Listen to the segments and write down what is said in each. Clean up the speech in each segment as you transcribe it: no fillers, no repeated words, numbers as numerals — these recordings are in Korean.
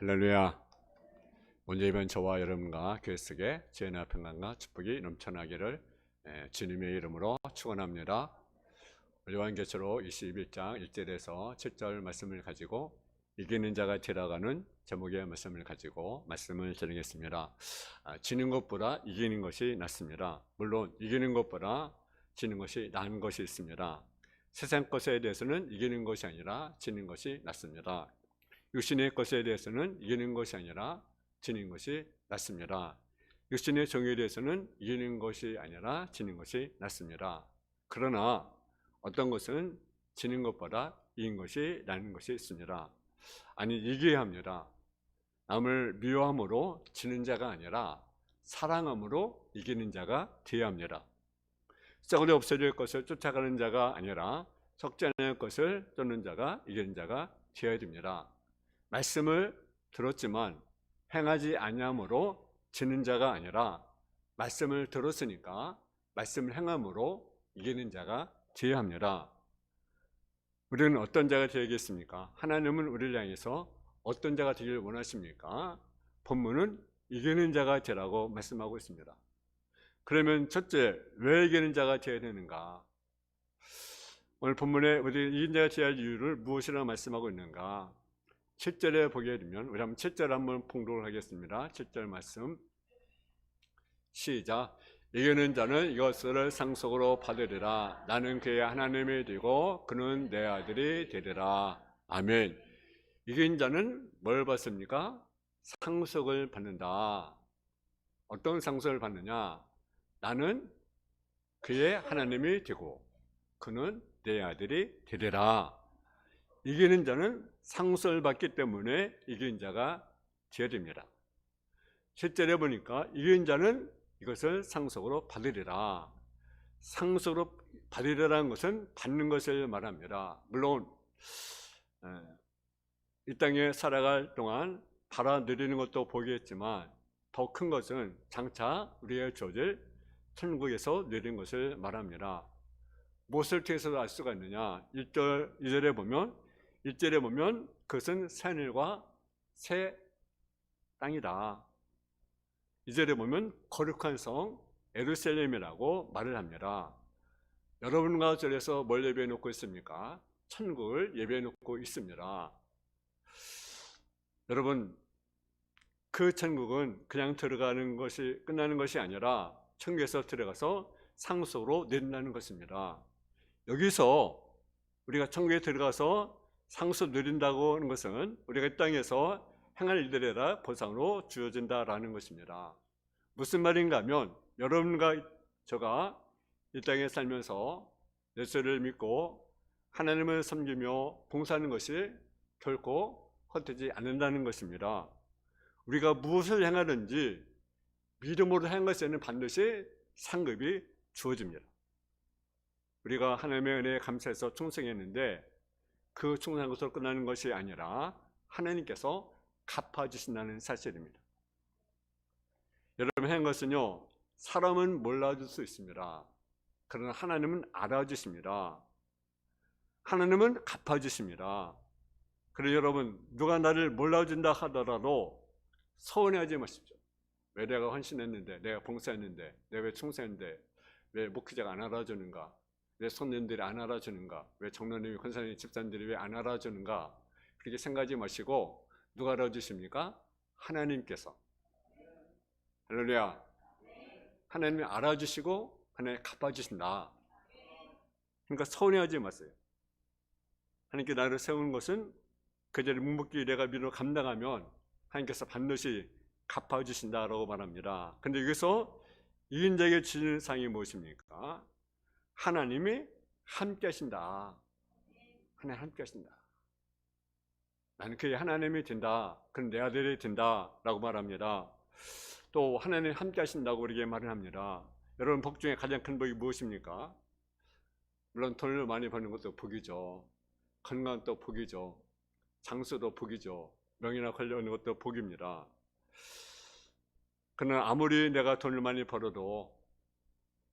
할렐루야. 오늘 이번 저와 여러분과 교회 속에 지혜나 평강과 축복이 넘쳐나기를 주님의 이름으로 축원합니다. 요한계시록 21장 1절에서 7절 말씀을 가지고 이기는 자가 되어가는 제목의 말씀을 가지고 말씀을 드리겠습니다. 지는 것보다 이기는 것이 낫습니다. 물론 이기는 것보다 지는 것이 나은 것이 있습니다. 세상 것에 대해서는 이기는 것이 아니라 지는 것이 낫습니다. 육신의 것에 대해서는 이기는 것이 아니라 지는 것이 낫습니다. 육신의 정의에 대해서는 이기는 것이 아니라 지는 것이 낫습니다. 그러나 어떤 것은 지는 것보다 이긴 것이 나은 것이 있습니다. 아니, 이겨야 합니다. 남을 미워함으로 지는 자가 아니라 사랑함으로 이기는 자가 되어야 합니다. 썩어도 없어질 것을 쫓아가는 자가 아니라 썩지 않을 것을 쫓는 자가 이기는 자가 되어야 됩니다. 말씀을 들었지만 행하지 아니함으로 지는 자가 아니라 말씀을 들었으니까 말씀을 행함으로 이기는 자가 되어야 합니다. 우리는 어떤 자가 되겠습니까? 하나님은 우리를 향해서 어떤 자가 되기를 원하십니까? 본문은 이기는 자가 되라고 말씀하고 있습니다. 그러면 첫째, 왜 이기는 자가 되어야 되는가? 오늘 본문에 우리 이기는 자가 되어야 할 이유를 무엇이라고 말씀하고 있는가? 7절에 보게 되면 우리 한번 7절 한번 봉독을 하겠습니다. 7절 말씀 시작. 이기는 자는 이것을 상속으로 받으리라. 나는 그의 하나님이 되고 그는 내 아들이 되리라. 아멘. 이긴 자는 뭘 받습니까? 상속을 받는다. 어떤 상속을 받느냐? 나는 그의 하나님이 되고 그는 내 아들이 되리라. 이기는 자는 상속을 받기 때문에 이기는 자가 되어야 됩니다. 실제로 보니까 이기는 자는 이것을 상속으로 받으리라. 상속으로 받으리라는 것은 받는 것을 말합니다. 물론 이 땅에 살아갈 동안 받아들이는 것도 보겠지만 더 큰 것은 장차 우리의 주어질 천국에서 누리는 것을 말합니다. 무엇을 통해서 알 수가 있느냐? 1절에 보면 그것은 새하늘과 새 땅이다. 2절에 보면 거룩한 성 예루살렘이라고 말을 합니다. 여러분과 저에서 뭘 예배해 놓고 있습니까? 천국을 예배해 놓고 있습니다. 여러분, 그 천국은 그냥 들어가는 것이 끝나는 것이 아니라 천국에서 들어가서 상속으로 내린다는 것입니다. 여기서 우리가 천국에 들어가서 상속 누린다고 하는 것은 우리가 이 땅에서 행할 일들에다 보상으로 주어진다라는 것입니다. 무슨 말인가 하면 여러분과 저가 이 땅에 살면서 예수를 믿고 하나님을 섬기며 봉사하는 것이 결코 헛되지 않는다는 것입니다. 우리가 무엇을 행하든지 믿음으로 행한 것에는 반드시 상급이 주어집니다. 우리가 하나님의 은혜에 감사해서 충성했는데 그 충성한 것으로 끝나는 것이 아니라 하나님께서 갚아주신다는 사실입니다. 여러분, 한 것은요, 사람은 몰라줄 수 있습니다. 그러나 하나님은 알아주십니다. 하나님은 갚아주십니다. 그래서 여러분, 누가 나를 몰라준다 하더라도 서운해하지 마십시오. 왜 내가 헌신했는데, 내가 봉사했는데, 내가 왜 충성했는데 왜 목회자가 안 알아주는가? 왜 손님들이 안 알아주는가? 왜 장로님이, 권사님, 집사님들이 왜 안 알아주는가? 그렇게 생각하지 마시고 누가 알아주십니까? 하나님께서. 할렐루야. 하나님이 알아주시고 하나님이 갚아주신다. 그러니까 서운해하지 마세요. 하나님께 나를 세우는 것은 그 자리 묵묵히 내가 믿음으로 감당하면 하나님께서 반드시 갚아주신다라고 말합니다. 그런데 여기서 이긴 자에게 주시는 상이 무엇입니까? 하나님이 함께 하신다. 하나님 함께 하신다. 나는 그의 하나님이 된다. 그럼 내 아들이 된다 라고 말합니다. 또 하나님 함께 하신다고 우리에게 말을 합니다. 여러분, 복 중에 가장 큰 복이 무엇입니까? 물론 돈을 많이 버는 것도 복이죠. 건강도 복이죠. 장수도 복이죠. 명예나 권력을 얻는 것도 복입니다. 그러나 아무리 내가 돈을 많이 벌어도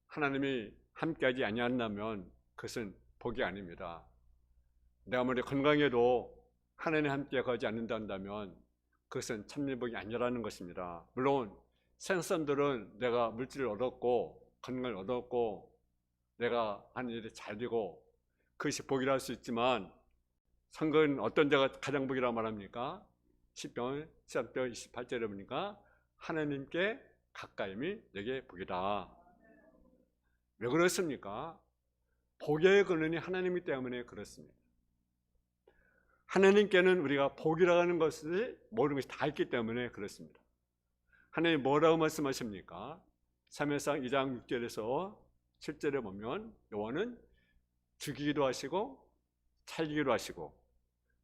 하나님이 함께하지 아니한다면 그것은 복이 아닙니다. 내가 아무리 건강해도 하나님 함께 가지 않는다 한다면 그것은 참회복이 아니라는 것입니다. 물론 세상 사람들은 내가 물질을 얻었고 건강을 얻었고 내가 하는 일이 잘 되고 그것이 복이라 할 수 있지만, 성경은 어떤 자가 가장 복이라고 말합니까? 시편 13편 28절에 보니까 하나님께 가까임이 내게 복이다. 왜 그렇습니까? 복의 근원이 하나님이기 때문에 그렇습니다. 하나님께는 우리가 복이라고 하는 것을 모르는 것이 다 있기 때문에 그렇습니다. 하나님 뭐라고 말씀하십니까? 사무엘상 2장 6절에서 7절에 보면 여호와는 죽이기도 하시고 살리기도 하시고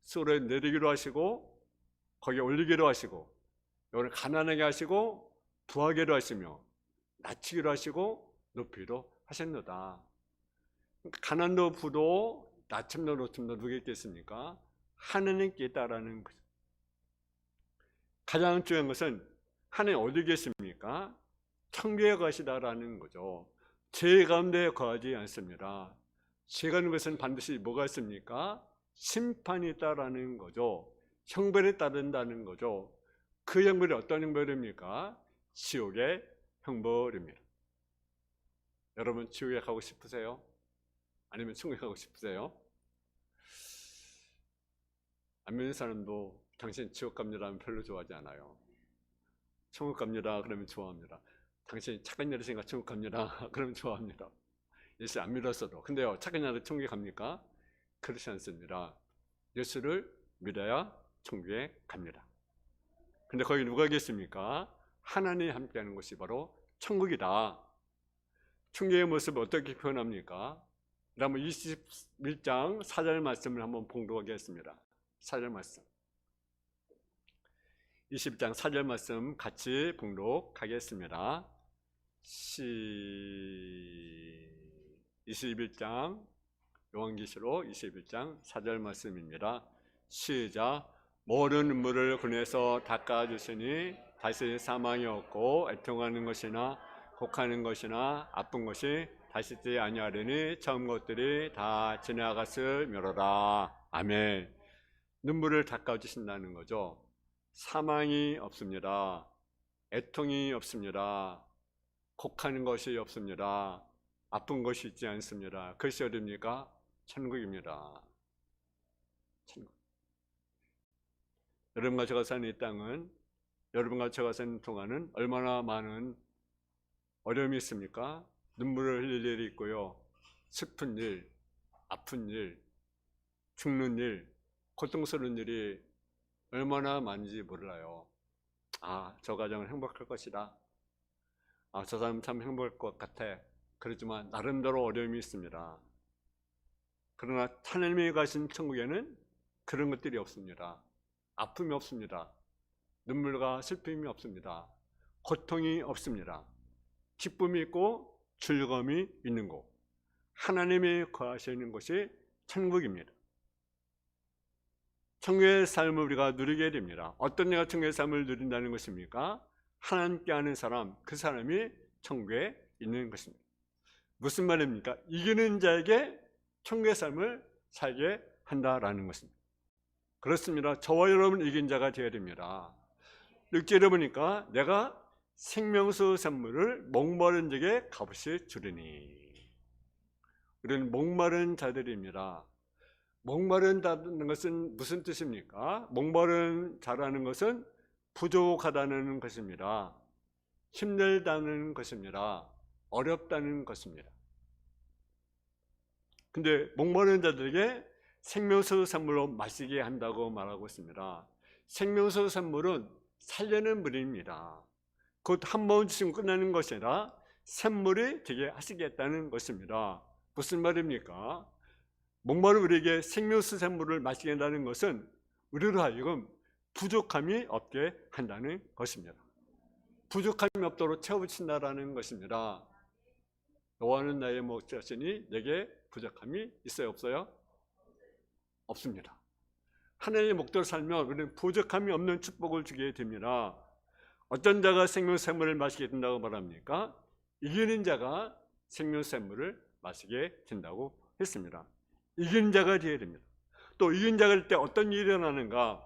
수월에 내리기도 하시고 거기에 올리기도 하시고 여호와는 가난하게 하시고 부하게도 하시며 낮추기도 하시고 높이기도 하셨노다. 가난도 부도 낮춤도 높음도 누구에 있겠습니까? 하나님께 있다라는 거죠. 가장 중요한 것은 하나님 어디 계십니까? 천국에 가시다라는 거죠. 죄 가운데 거하지 않습니다. 죄가 있는 것은 반드시 뭐가 있습니까? 심판이 있다라는 거죠. 형벌에 따른다는 거죠. 그 형벌이 어떤 형벌입니까? 지옥의 형벌입니다. 여러분 지옥에 가고 싶으세요? 아니면 천국에 가고 싶으세요? 안 믿는 사람도 당신 지옥 갑니다 하면 별로 좋아하지 않아요. 천국 갑니다 그러면 좋아합니다. 당신 착한 일 있으니까 천국 갑니다 그러면 좋아합니다. 예수 안 믿었어도. 근데요, 착한 일 천국에 갑니까? 그렇지 않습니다. 예수를 믿어야 천국에 갑니다. 근데 거기 누가 계십니까? 하나님이 함께하는 곳이 바로 천국이다. 천국의 모습을 어떻게 표현합니까? 한번 21장 4절 말씀을 한번 봉독하겠습니다. 4절 말씀. 20장 4절 말씀 같이 봉독하겠습니다. 21장 요한계시록 21장 4절 말씀입니다. 시작. 모든 눈물을 그네서 닦아주시니 다시 사망이 없고 애통하는 것이나 곡하는 것이나 아픈 것이 다시 있지 아니하리니 처음 것들이 다 지나갔을 멸어라. 아멘. 눈물을 닦아주신다는 거죠. 사망이 없습니다. 애통이 없습니다. 곡하는 것이 없습니다. 아픈 것이 있지 않습니다. 그것이 어디입니까? 천국입니다. 천국. 여러분과 제가 사는 이 땅은, 여러분과 제가 사는 동안은 얼마나 많은 어려움이 있습니까? 눈물을 흘릴 일이 있고요. 슬픈 일, 아픈 일, 죽는 일, 고통스러운 일이 얼마나 많은지 몰라요. 저 가정은 행복할 것이다. 저 사람 참 행복할 것 같아. 그렇지만 나름대로 어려움이 있습니다. 그러나 하나님이 가신 천국에는 그런 것들이 없습니다. 아픔이 없습니다. 눈물과 슬픔이 없습니다. 고통이 없습니다. 기쁨이 있고 즐거움이 있는 곳, 하나님이 거하시는 곳이 천국입니다. 천국의 삶을 우리가 누리게 됩니다. 어떤 이가 천국의 삶을 누린다는 것입니까? 하나님께 아는 사람, 그 사람이 천국에 있는 것입니다. 무슨 말입니까? 이기는 자에게 천국의 삶을 살게 한다라는 것입니다. 그렇습니다. 저와 여러분 이긴 자가 되어야 됩니다. 6절에 보니까 내가 생명수 샘물을 목마른 적에 값없이 주리니. 우리는 목마른 자들입니다. 목마른다는 것은 무슨 뜻입니까? 목마른 자라는 것은 부족하다는 것입니다. 힘들다는 것입니다. 어렵다는 것입니다. 근데 목마른 자들에게 생명수 샘물로 마시게 한다고 말하고 있습니다. 생명수 샘물은 살려는 물입니다. 곧 한 번 주시면 끝나는 것이 아니라 샘물이 되게 하시겠다는 것입니다. 무슨 말입니까? 목마른 우리에게 생명수 샘물을 마시게 한다는 것은 우리로 하여금 부족함이 없게 한다는 것입니다. 부족함이 없도록 채워주신다라는 것입니다. 여호와는 나의 목자시니 내게 부족함이 있어요, 없어요? 없습니다. 하나님의 목대로 살면 우리는 부족함이 없는 축복을 주게 됩니다. 어떤 자가 생명샘물을 마시게 된다고 말합니까? 이기는 자가 생명샘물을 마시게 된다고 했습니다. 이기는 자가 되어야 됩니다. 또 이기는 자가 될 때 어떤 일이 일어나는가?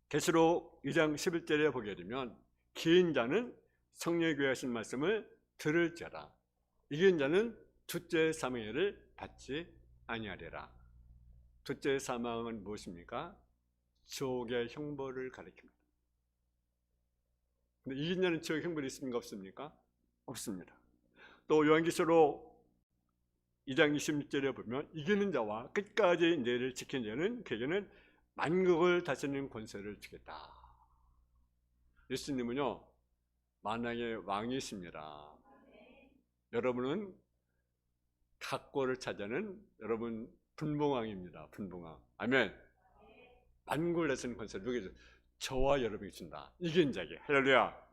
계시록 2장 11절에 보게 되면 기인 자는 성령의 교회 하신 말씀을 들을지어다. 이긴 자는 둘째 사망을 받지 아니하리라. 둘째 사망은 무엇입니까? 지옥의 형벌을 가리킵니다. 근데 이긴 자는 지옥의 형벌이 있습니까? 없습니까? 없습니다. 또 요한계시록 2장 26절에 보면 이기는 자와 끝까지 내를 지킨 자는 그에게는 만국을 다스리는 권세를 주겠다. 예수님은요 만왕의 왕이십니다. 여러분은 각고를 차지하는 여러분 분봉왕입니다. 분봉왕. 아멘. 만국을 다스리는 권세를 누구에게? 저와 여러분이 준다. 이긴 자에게. 할렐루야.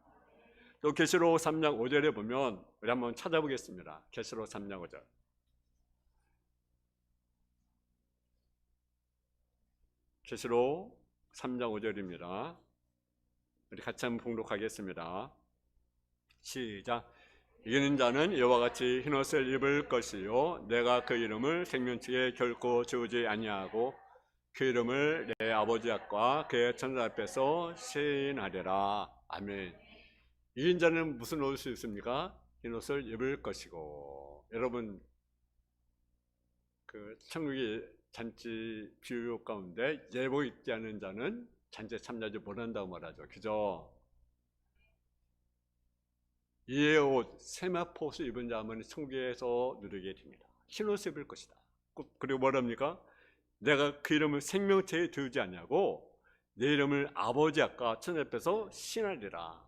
또 계시록 3장 5절에 보면 우리 한번 찾아보겠습니다. 계시록 3장 5절. 계시록 3장 5절입니다. 우리 같이 한번 봉독하겠습니다. 시작. 이기는 자는 이와 같이 흰옷을 입을 것이요 내가 그 이름을 생명책에 결코 지우지 아니하고 그 이름을 내 아버지 앞과 그의 천사 앞에서 시인하리라. 아멘. 이긴 자는 무슨 옷을 입습니까? 흰옷을 입을 것이고. 여러분 그 천국의 잔치 비유 가운데 예복 입지 않은 자는 잔치에 참여하지 못한다고 말하죠. 그죠? 이의 옷, 세마포 옷을 입은 자만 천국에서 누리게 됩니다. 흰 옷을 입을 것이다. 그리고 뭐랍니까? 내가 그 이름을 생명체에 두지 않냐고 내 이름을 아버지 앞과 천사 앞에서 신하리라.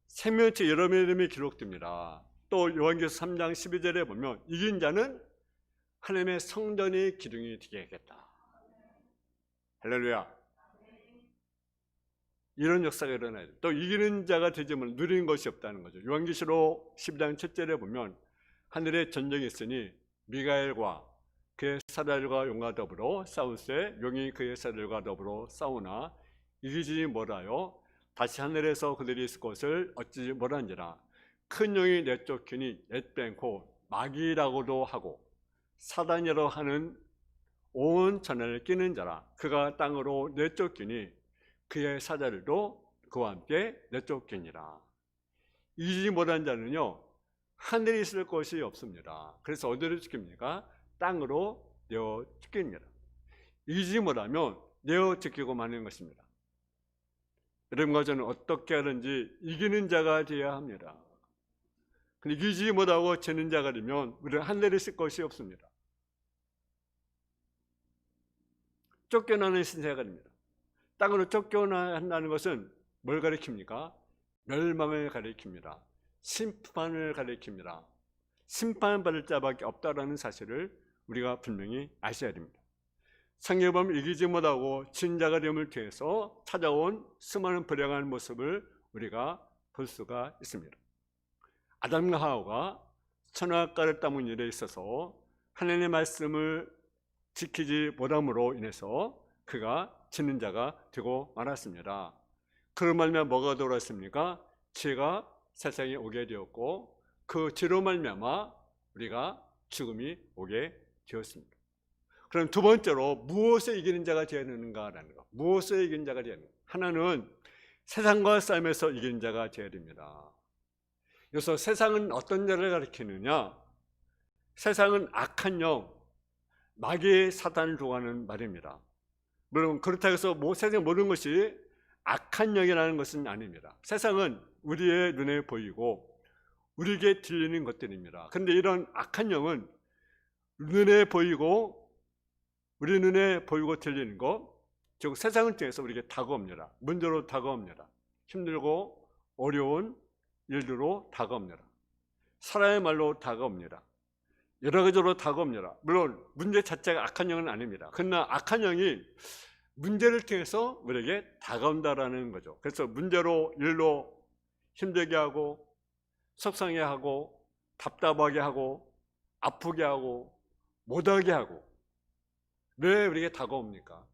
생명체 여러분의 이름이 기록됩니다. 또 요한계시록 3장 12절에 보면 이긴 자는 하나님의 성전의 기둥이 되게 하겠다. 할렐루야. 이런 역사가 일어나야 돼. 또 이기는 자가 되지만 누리는 것이 없다는 거죠. 요한계시록 12장 7절에 보면 하늘에 전쟁이 있으니 미가엘과 그의 사자들과 용과 더불어 싸울세 용이 그의 사자들과 더불어 싸우나 이기지 못하여 다시 하늘에서 그들이 있을 것을 얻지 못한지라. 큰 용이 내쫓기니 옛뱅고 마귀라고도 하고 사단이라고 하는 온 천하를 끼는 자라. 그가 땅으로 내쫓기니 그의 사자들도 그와 함께 내쫓기니라. 이기지 못한 자는요 하늘에 있을 것이 없습니다. 그래서 어디로 쫓깁니까? 땅으로 내어 쫓깁니다. 이기지 못하면 내어 쫓기고 마는 것입니다. 여러분과 저는 어떻게 하든지 이기는 자가 되어야 합니다. 이기지 못하고 지는 자가 되면 우리는 하늘에 있을 것이 없습니다. 쫓겨나는 신세가 됩니다. 땅으로 쫓겨난다는 것은 뭘 가리킵니까? 멸망을 가리킵니다. 심판을 가리킵니다. 심판받을 자밖에 없다라는 사실을 우리가 분명히 아셔야 됩니다. 성경에 보면 이기지 못하고 진 자가 됨을 통해서 찾아온 수많은 불행한 모습을 우리가 볼 수가 있습니다. 아담과 하와가 선악과를 따먹은 일에 있어서 하나님의 말씀을 지키지 못함으로 인해서 그가 지는 자가 되고 말았습니다. 그로 말미암아 뭐가 돌아왔습니까? 죄가 세상에 오게 되었고 그 죄로 말미암아 우리가 죽음이 오게 되었습니다. 그럼 두 번째로 무엇에 이기는 자가 되었는가라는 것. 무엇에 이기는 자가 되었는가? 하나는 세상과 싸움에서 이기는 자가 되어야 됩니다. 그래서 세상은 어떤 자를 가리키느냐? 세상은 악한 영, 마귀의 사단을 두고하는 말입니다. 물론 그렇다고 해서 세상의 모든 것이 악한 영이라는 것은 아닙니다. 세상은 우리의 눈에 보이고 우리에게 들리는 것들입니다. 그런데 이런 악한 영은 눈에 보이고 우리 눈에 보이고 들리는 것, 즉 세상을 통해서 우리에게 다가옵니다. 문제로 다가옵니다. 힘들고 어려운 일들로 다가옵니다. 사람의 말로 다가옵니다. 여러 가지로 다가옵니다. 물론 문제 자체가 악한 영은 아닙니다. 그러나 악한 영이 문제를 통해서 우리에게 다가온다라는 거죠. 그래서 문제로 일로 힘들게 하고 속상해 하고 답답하게 하고 아프게 하고 못하게 하고 왜 우리에게 다가옵니까?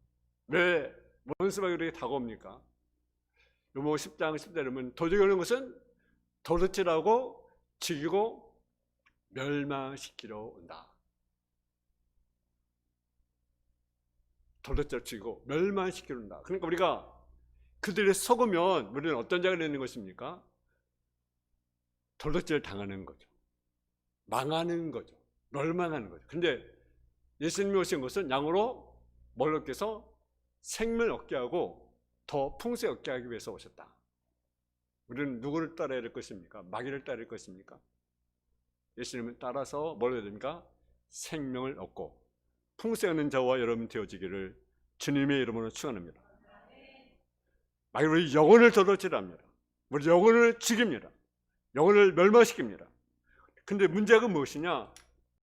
왜 원수가 우리에게 다가옵니까? 요모 10장 10절에 보면 도적이 오는 것은 도둑질하고 죽이고 멸망시키러 온다. 도둑질치고 멸망시키는다. 그러니까 우리가 그들이 속으면 우리는 어떤 자가 되는 것입니까? 도둑질 당하는 거죠. 망하는 거죠. 멸망하는 거죠. 근데 예수님이 오신 것은 양으로 뭘 얻기 위해서? 생명을 얻게 하고 더 풍성히 얻게 하기 위해서 오셨다. 우리는 누구를 따라야 될 것입니까? 마귀를 따를 것입니까? 예수님을 따라서 뭘 해야 됩니까? 생명을 얻고 풍성한 자와 여러분 되어지기를 주님의 이름으로 축원합니다. 마귀 우리 영혼을 도둑질합니다. 우리 영혼을 죽입니다. 영혼을 멸망시킵니다. 근데 문제가 무엇이냐?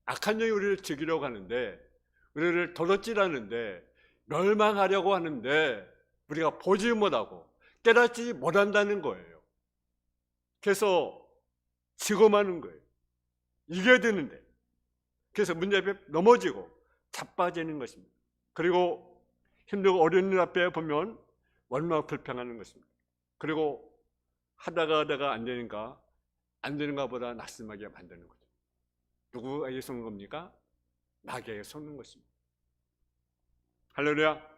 악한 영이 우리를 죽이려고 하는데, 우리를 도둑질하는데, 멸망하려고 하는데 우리가 보지 못하고 깨닫지 못한다는 거예요. 그래서 지고마는 거예요. 이겨야 되는데. 그래서 문제 앞에 넘어지고 자빠지는 것입니다. 그리고 힘들고 어려운 일 앞에 보면 얼마나 불평하는 것입니다. 그리고 하다가 안 되는가 보다 낙심하게 만드는 거죠. 누구에게 속는 겁니까? 마귀에게 속는 것입니다. 할렐루야.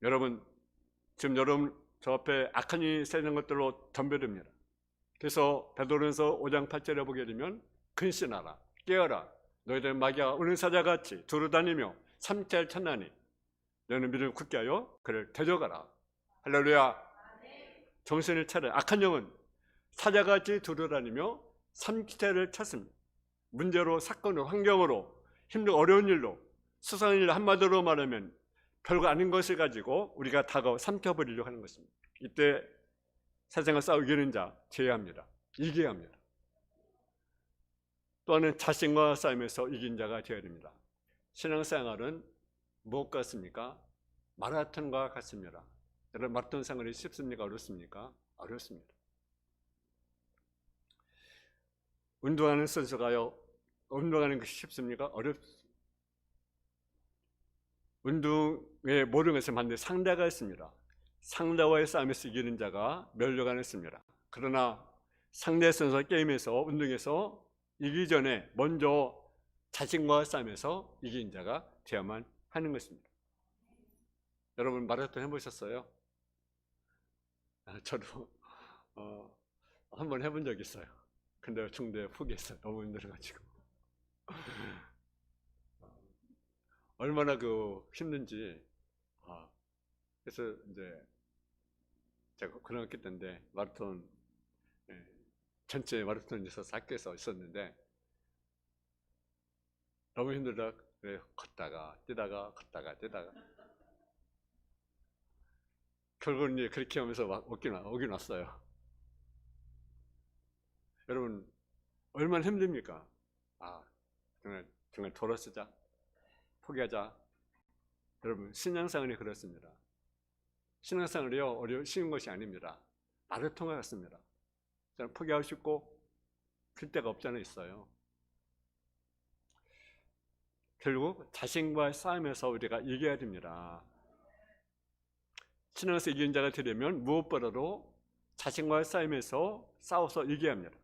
여러분, 지금 여러분 저 앞에 악한 일이 세는 것들로 덤벼듭니다. 그래서 베드로전서 5장 8절에 보게 되면 근신하라, 깨어라, 너희들 마귀가 우는 사자같이 두루다니며 삼킬 찾나니 너희는 믿음을 굳게 하여 그를 대적하라. 할렐루야. 정신을 차려. 악한 영은 사자같이 두루다니며 삼키를 찾습니다. 문제로, 사건으로, 환경으로, 힘들고 어려운 일로, 수상한 일로, 한마디로 말하면 별거 아닌 것을 가지고 우리가 다가와 삼켜버리려고 하는 것입니다. 이때 세상과 싸워 이기는 자 제외합니다. 이겨야 합니다. 또한 자신과 싸움에서 이긴 자가 되어야 됩니다. 신앙생활은 무엇 같습니까? 마라톤과 같습니다. 여러분, 마라톤 생활이 쉽습니까? 어렵습니까? 어렵습니다. 운동하는 선수가요, 운동하는 것이 쉽습니까? 어렵습니다. 운동의 모든 것을 만드는 상대가 있습니다. 상대와의 싸움에서 이기는 자가 멸류관을 했습니다. 그러나 상대 선수 게임에서, 운동에서 이기기 전에 먼저 자신과 싸움에서 이긴 자가 되어야만 하는 것입니다. 여러분 마라톤 해보셨어요? 저도 한번 해본 적이 있어요. 근데 중도에 포기했어요. 너무 힘들어가지고. 얼마나 힘든지. 그래서 이제 제가 고등학교 때인데 마라톤, 전체 마라톤에서 학교에서 있었는데 너무 힘들다. 그래, 걷다가 뛰다가 걷다가 뛰다가 결국은 이제 그렇게 하면서 막 오긴 왔어요. 여러분 얼마나 힘듭니까? 정말 돌아서자, 포기하자. 여러분 신앙생활이 그렇습니다. 신앙생활이요 쉬운 것이 아닙니다. 마라톤과 같습니다. 저는 포기하고 싶고 그럴 데가 없잖아요. 있어요. 결국 자신과의 싸움에서 우리가 이겨야 됩니다. 신앙에서 이긴 자가 되려면 무엇보다도 자신과의 싸움에서 싸워서 이겨야 합니다.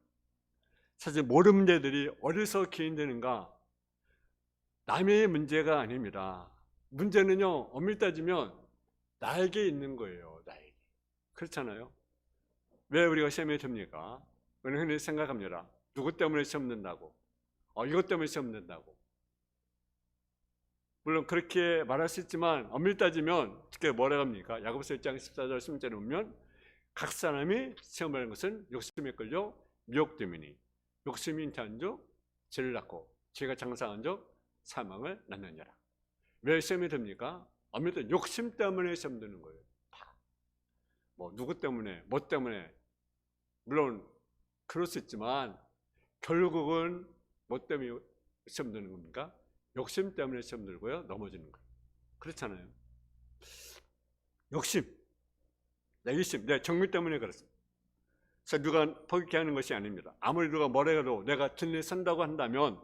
사실 모든 문제들이 어디서 기인되는가? 남의 문제가 아닙니다. 문제는요, 엄밀히 따지면 나에게 있는 거예요. 나에게. 그렇잖아요. 왜 우리가 시험에 듭니까? 우리는 흔히 생각합니다. 누구 때문에 시험 든다고, 이것 때문에 시험 든다고. 물론 그렇게 말할 수 있지만 엄밀히 따지면 특히 뭐라고 합니까? 야고보서 1장 14절 16절에 보면 각 사람이 시험하는 것은 욕심에 끌려 미혹됨이니 욕심이 잉태한 즉 죄를 낳고 죄가 장사한 즉 사망을 낳느니라. 왜 시험에 듭니까? 엄밀히 따지면 욕심 때문에 시험 드는 거예요. 뭐 누구 때문에, 뭐 때문에. 물론 그럴 수 있지만 결국은 뭐 때문에 시험 드는 겁니까? 욕심 때문에 시험 들고요, 넘어지는 거예요. 그렇잖아요. 욕심, 내 욕심, 내 정욕 때문에 그렇습니다. 그래서 누가 포기케 하는 것이 아닙니다. 아무리 누가 뭐라 해도 내가 든든히 선다고 한다면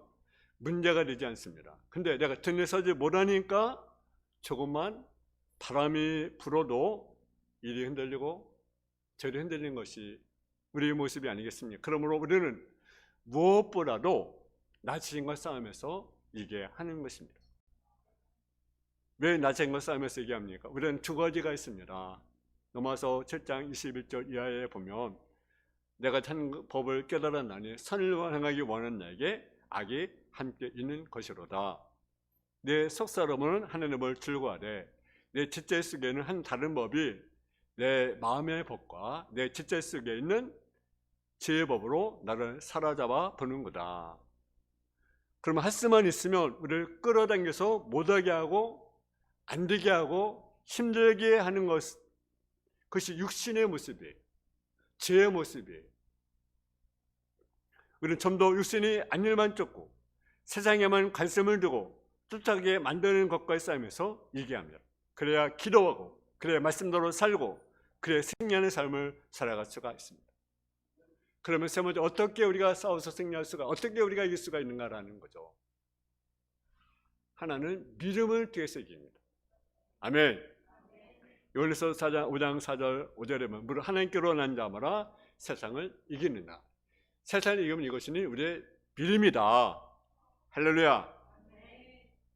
문제가 되지 않습니다. 근데 내가 든든히 서지 못하니까 조금만 바람이 불어도 일이 흔들리고 저리 흔들리는 것이 우리의 모습이 아니겠습니까? 그러므로 우리는 무엇보다도 나 자신과 싸움에서 이게 하는 것입니다. 왜 낮은 것 싸움에서 얘기합니까? 우리는 두 가지가 있습니다. 넘어서 7장 21절 이하에 보면 내가 참 법을 깨달았나니 선을 행하기 원하는 나에게 악이 함께 있는 것이로다. 내 속사람은 하나님을 즐거워하되 내 지체 속에는 한 다른 법이 내 마음의 법과 내 지체 속에 있는 지혜의 법으로 나를 사로잡아 보는 거다. 그러면 할 수만 있으면 우리를 끌어당겨서 못하게 하고 안 되게 하고 힘들게 하는 그것이 육신의 모습이에요. 죄의 모습이에요. 우리는 좀 더 육신이 안 일만 쫓고 세상에만 관심을 두고 쫓아가게 만드는 것과 싸우면서 얘기합니다. 그래야 기도하고 그래야 말씀대로 살고 그래야 승리하는 삶을 살아갈 수가 있습니다. 그러면 세 번째, 어떻게 우리가 싸워서 승리할 수가, 어떻게 우리가 이길 수가 있는가라는 거죠. 하나는 믿음을 통해서 이깁니다. 아멘. 요한일서 5장 4절 5절에 보면 무릇 하나님께로 난 자마다 세상을 이기는다. 세상을 이기면 이것이니 우리의 믿음이다. 할렐루야.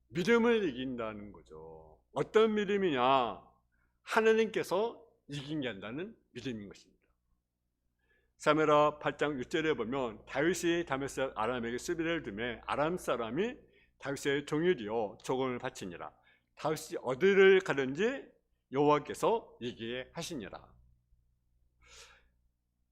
믿음을 이긴다는 거죠. 어떤 믿음이냐? 하나님께서 이기게 한다는 믿음인 것입니다. 사무엘하 8장 6절에 보면 다윗이 다메섹 아람에게 수비를 두매 아람 사람이 다윗의 종이 되어 조공을 바치니라. 다윗이 어디를 가든지 여호와께서 얘기해 하시니라.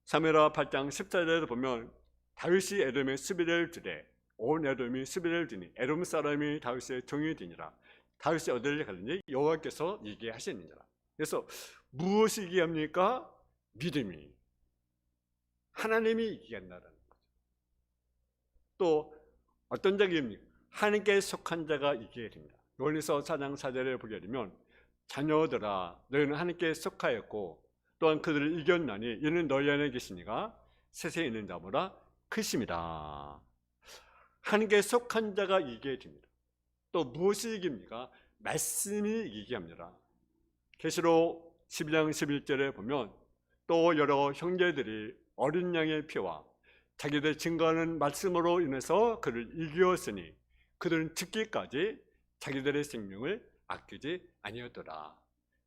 사무엘하 8장 14절에 보면 다윗이 에돔의 수비를 두되 온 에돔이 수비를 두니 에돔 사람이 다윗의 종이 되니라. 다윗이 어디를 가든지 여호와께서 얘기해 하시니라. 그래서 무엇이 얘기합니까? 믿음이. 하나님이 이기한다는 거죠. 또 어떤 자입니까? 하나님께 속한 자가 이기게 됩니다. 요한일서 4장 4절에 보게 되면 자녀들아 너희는 하나님께 속하였고 또한 그들을 이겼나니 이는 너희 안에 계시니가 세상에 있는 자보다 크심이다. 하나님께 속한 자가 이기게 됩니다. 또 무엇이 이깁니까? 말씀이 이기게 합니다. 계시록 12장 11절에 보면 또 여러 형제들이 어린 양의 피와 자기들 증거하는 말씀으로 인해서 그를 이기었으니 그들은 죽기까지 자기들의 생명을 아끼지 아니었더라.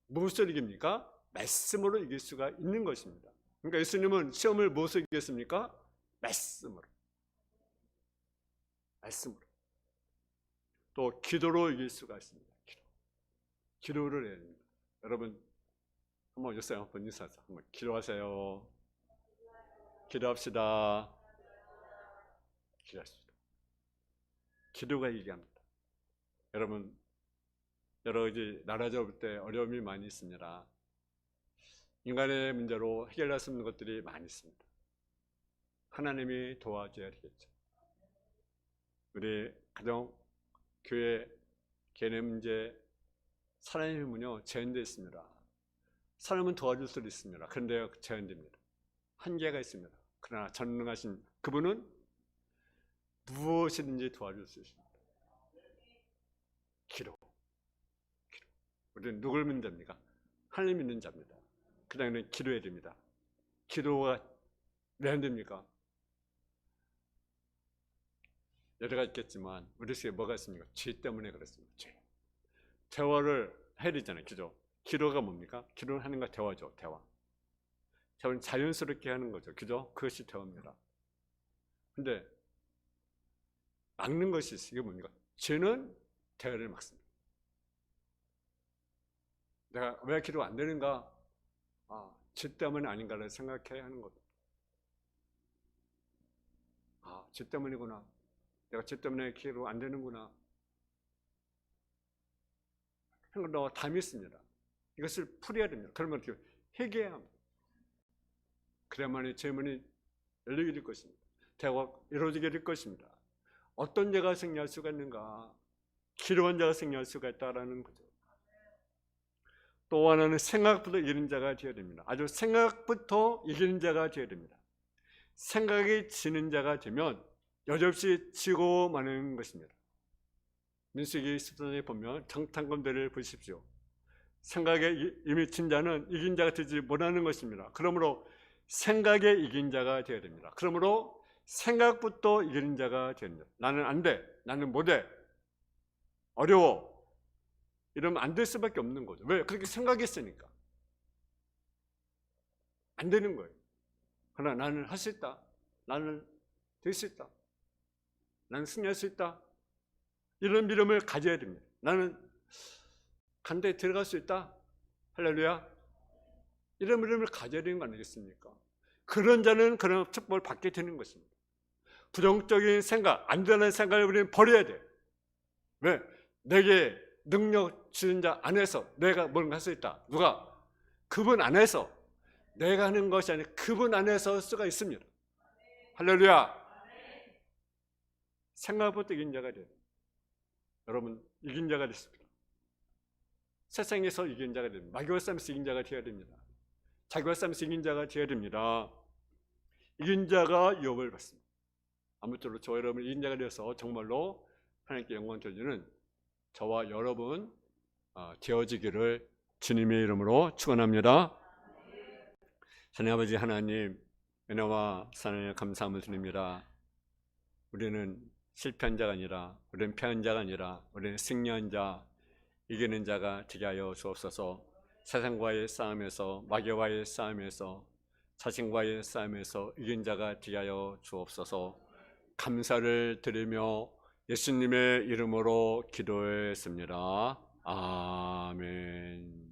무엇을 이깁니까? 말씀으로 이길 수가 있는 것입니다. 그러니까 예수님은 시험을 무엇으로 이겼습니까? 말씀으로. 말씀으로. 또 기도로 이길 수가 있습니다. 기도를 해야 됩니다. 여러분 한번 요새 한번 인사하세요. 한번 기도하세요. 기도합시다. 기도합시다. 기도가 얘기합니다. 여러분 여러 가지 나라 잡을 때 어려움이 많이 있습니다. 인간의 문제로 해결할 수 없는 것들이 많이 있습니다. 하나님이 도와줘야 되겠죠. 우리 가정, 교회, 개념 문제, 사람의 힘은요 제한되어 있습니다. 사람은 도와줄 수도 있습니다. 그런데 제한됩니다. 한계가 있습니다. 그러나 전능하신 그분은 무엇이든지 도와줄 수 있습니다. 기도. 우리는 누굴 믿는 자입니까? 하나님 믿는 자입니다. 그 다음에 기도해야 됩니다. 기도가 왜 안 됩니까? 여러 가지 있겠지만 우리 속에 뭐가 있습니까? 죄 때문에 그렇습니다. 죄. 대화를 해야 되잖아요. 기도가 뭡니까? 기도는 하나님과 대화죠. 대화. 대화는 자연스럽게 하는 거죠. 그죠? 그것이 대화입니다. 근데 막는 것이 이게 뭡니까? 죄는 대화를 막습니다. 내가 왜 기도가 안 되는가? 죄 때문에 아닌가를 생각해야 하는 겁니다. 죄 때문이구나. 내가 죄 때문에 기도가 안 되는구나. 생각도 담이 있습니다. 이것을 풀어야 됩니다. 그러면 어떻게 회개해야 합니다. 그래야만이 죄 문이 열리게 될 것입니다. 대화가 이루어지게 될 것입니다. 어떤 죄가 생겨날 수가 있는가? 기도한 자가 생겨날 수가 있다라는 거죠. 또 하나는 생각부터 이기는 자가 되어야 됩니다. 아주 생각부터 이기는 자가 되어야 됩니다. 생각이 지는 자가 되면 여지없이 지고 마는 것입니다. 민수기 14장에 보면 정탐꾼들을 보십시오. 생각에 이미 진 자는 이긴 자가 되지 못하는 것입니다. 그러므로 생각에 이긴 자가 되어야 됩니다. 그러므로 생각부터 이기는 자가 되어야 됩니다. 나는 안 돼. 나는 못 해. 어려워. 이러면 안 될 수밖에 없는 거죠. 왜? 그렇게 생각했으니까. 안 되는 거예요. 그러나 나는 할 수 있다. 나는 될 수 있다. 나는 승리할 수 있다. 이런 믿음을 가져야 됩니다. 나는 간다에 들어갈 수 있다. 할렐루야. 이런 믿음을 가져야 되는 거 아니겠습니까? 그런 자는 그런 축복을 받게 되는 것입니다. 부정적인 생각, 안 되는 생각을 우리는 버려야 돼. 왜? 내게 능력 주는 자 안에서 내가 뭔가 할 수 있다. 누가? 그분 안에서 내가 하는 것이 아니라 그분 안에서 할 수가 있습니다. 할렐루야. 생각부터 이긴 자가 돼요. 여러분 이긴 자가 됐습니다. 세상에서 이긴 자가 됩니다. 마귀와 싸움에서 이긴 자가 되어야 됩니다. 자기와 싸움에서 이긴 자가 되어야 됩니다. 이긴 자가 유업을 받습니다. 아무쪼록 저와 여러분 이긴 자가 되어서 정말로 하나님께 영광 돌리는 저와 여러분 되어지기를 주님의 이름으로 축원합니다. 하나님 아버지 하나님, 은혜와 사랑에 감사함을 드립니다. 우리는 실패한 자가 아니라, 우리는 패한 자가 아니라, 우리는 승리한 자, 이기는 자가 되게 하여 주옵소서. 세상과의 싸움에서, 마귀와의 싸움에서, 자신과의 싸움에서 이긴 자가 되게 하여 주옵소서. 감사를 드리며 예수님의 이름으로 기도했습니다. 아멘.